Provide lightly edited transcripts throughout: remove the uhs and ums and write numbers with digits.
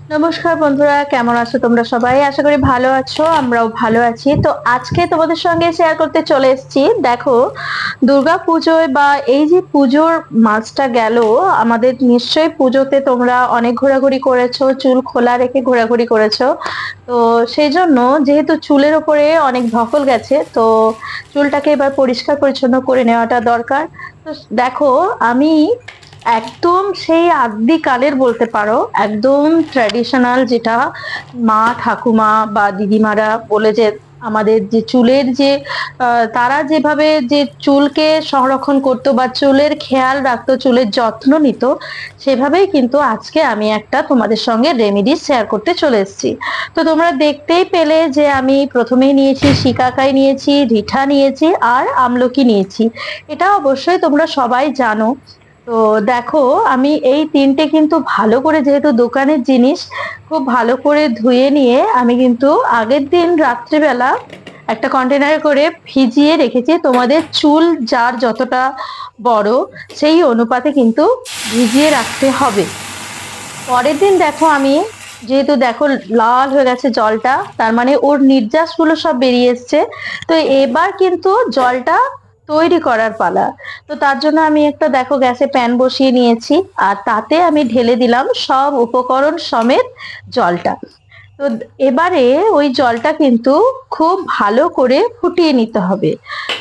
নমস্কার বন্ধুরা, কেমন আছো তোমরা সবাই? আশা করি ভালো আছো, আমরাও ভালো আছি। তো আজকে তোমাদের সঙ্গে শেয়ার করতে চলে এসেছি। দেখো, দুর্গাপুজোয় বা এই যে পুজোর মাসটা গেল, আমাদের নিশ্চয়ই পুজোতে তোমরা অনেক ঘোরাঘুরি করেছো, চুল খোলা রেখে ঘোরাঘুরি করেছো। তো সেই জন্য যেহেতু চুলের ওপরে অনেক ধকল গেছে, তো চুলটাকে এবার পরিষ্কার পরিচ্ছন্ন করে নেওয়াটা দরকার। তো দেখো, আমি একদম সেই আদ্যিকালের বলতে পারো, একদম ট্র্যাডিশনাল, যেটা মা ঠাকুমা বা দিদিমারা বলে যে আমাদের যে চুলের যে তারা যেভাবে যে চুলকে সংরক্ষণ করতো বা চুলের খেয়াল রাখতো, চুলের যত্ন নিত, সেভাবেই কিন্তু আজকে আমি একটা তোমাদের সঙ্গে রেমেডি শেয়ার করতে চলে এসেছি। তো তোমরা দেখতেই পেলে যে আমি প্রথমেই নিয়েছি শিকাকাই, নিয়েছি রিঠা, নিয়েছি আর আমলকি নিয়েছি। এটা অবশ্যই তোমরা সবাই জানো। তো দেখো, আমি এই তিনটে কিন্তু ভালো করে, যেহেতু দোকানের জিনিস, খুব ভালো করে ধুয়ে নিয়ে আমি কিন্তু আগের দিন রাত্রিবেলা একটা কন্টেনারে করে ভিজিয়ে রেখেছি। তোমাদের চুল যার যতটা বড়, সেই অনুপাতে কিন্তু ভিজিয়ে রাখতে হবে। পরের দিন দেখো, আমি যেহেতু দেখো লাল হয়ে গেছে জলটা, তার মানে ওর নির্যাস গুলো সব বেরিয়ে এসছে। তো এবার কিন্তু জলটা তৈরি করার পালা। তো তার জন্য আমি একটা দেখো গ্যাসে প্যান বসিয়ে নিয়েছি, আর তাতে আমি ঢেলে দিলাম সব উপকরণ সমেত জলটা। তো এবারে ওই জলটা কিন্তু খুব ভালো করে ফুটিয়ে নিতে হবে।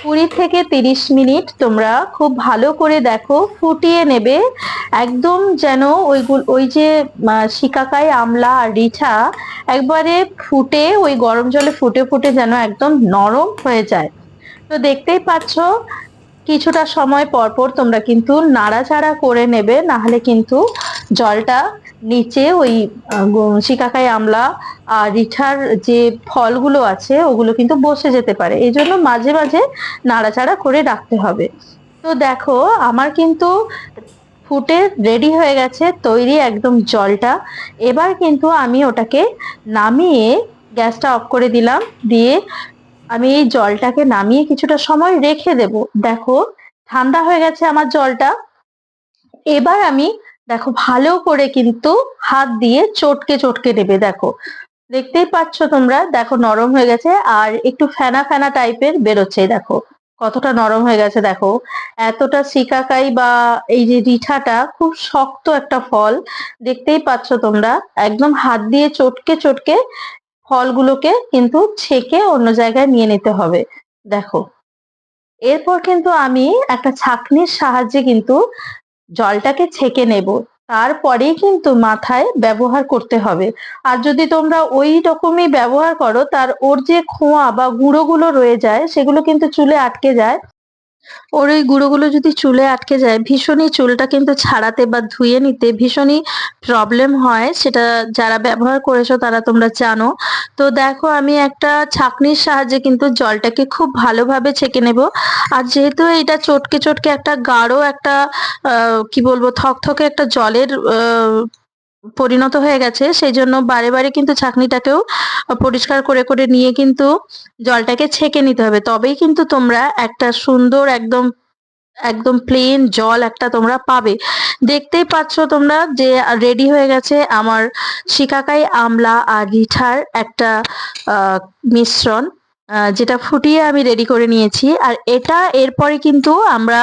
20 থেকে 30 মিনিট তোমরা খুব ভালো করে দেখো ফুটিয়ে নেবে, একদম যেন ওই যে শিকাকাই, আমলা আর রিঠা একবারে ফুটে, ওই গরম জলে ফুটে ফুটে যেন একদম নরম হয়ে যায়। তো দেখতেই পাচ্ছ, কিছুটা সময় পর পর তোমরা কিন্তু নাড়াচাড়া করে নেবে, না হলে কিন্তু জলটা নিচে ওই শিকাকাই, আমলা আর রিঠার যে ফলগুলো আছে ওগুলো কিন্তু বসে যেতে পারে। এই জন্য মাঝে মাঝে নাড়াচাড়া করে রাখতে হবে। তো দেখো, আমার কিন্তু ফুটে রেডি হয়ে গেছে, তৈরি একদম জলটা। এবার কিন্তু আমি ওটাকে নামিয়ে গ্যাসটা অফ করে দিলাম। দিয়ে আমি এই জলটাকে নামিয়ে কিছুটা সময় রেখে দেব। দেখো, ঠান্ডা হয়ে গেছে আমার জলটা। এবার আমি দেখো ভালো করে কিন্তু হাত দিয়ে চটকে চটকে নেবে। দেখো, দেখতেই পাচ্ছ তোমরা, দেখো নরম হয়ে গেছে আর একটু ফেনা ফেনা টাইপের বেরোচ্ছে। দেখো কতটা নরম হয়ে গেছে। দেখো, এতটা শিকাকাই বা এই যে রিঠাটা খুব শক্ত একটা ফল, দেখতেই পাচ্ছ তোমরা। একদম হাত দিয়ে চটকে চটকে ফলগুলোকে কিন্তু ছেঁকে অন্য জায়গায় নিয়ে নিতে হবে। দেখো, এরপর কিন্তু আমি একটা ছাঁকনির সাহায্যে কিন্তু জলটাকে ছেঁকে নেব। তারপরেই কিন্তু মাথায় ব্যবহার করতে হবে। আর যদি তোমরা ওই রকমই ব্যবহার করো, তার ওর যে খোঁয়া বা গুঁড়োগুলো রয়ে যায়, সেগুলো কিন্তু চুলে আটকে যায়। ওর ওই গুঁড়োগুলো যদি চুলে আটকে যায়, ভীষণই চুলটা কিন্তু ছাড়াতে বা ধুয়ে নিতে ভীষণই প্রবলেম হয়। সেটা যারা ব্যবহার করেছো তারা তোমরা জানো। তো দেখো, আমি একটা ছাঁকনির সাহায্যে কিন্তু জলটাকে খুব ভালোভাবে ছেঁকে নেব। আর যেহেতু এটা চটকে চটকে একটা গাঢ় একটা কি বলবো, থকথকে একটা জলের পরিণত হয়ে গেছে, সেই জন্য বারে বারে কিন্তু ছাঁকনিটাকেও পরিষ্কার করে করে নিয়ে কিন্তু জলটাকে ছেঁকে নিতে হবে। তবেই কিন্তু তোমরা একটা সুন্দর একদম একদম প্লেন জল একটা তোমরা পাবে। দেখতেই পাচ্ছ তোমরা যে রেডি হয়ে গেছে আমার শিকাকাই, আমলা আর রিঠার একটা মিশ্রণ, যেটা ফুটিয়ে আমি রেডি করে নিয়েছি। আর এটা এরপরে কিন্তু আমরা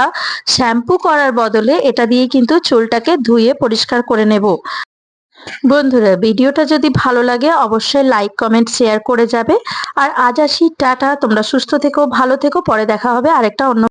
শ্যাম্পু করার বদলে এটা দিয়ে কিন্তু চুলটাকে ধুয়ে পরিষ্কার করে নেব। বন্ধুরা, ভিডিওটা যদি ভালো লাগে অবশ্যই লাইক, কমেন্ট, শেয়ার করে যাবে। আর আজ আসি, টাটা। তোমরা সুস্থ থেকো, ভালো থেকো। পরে দেখা হবে আরেকটা অন্য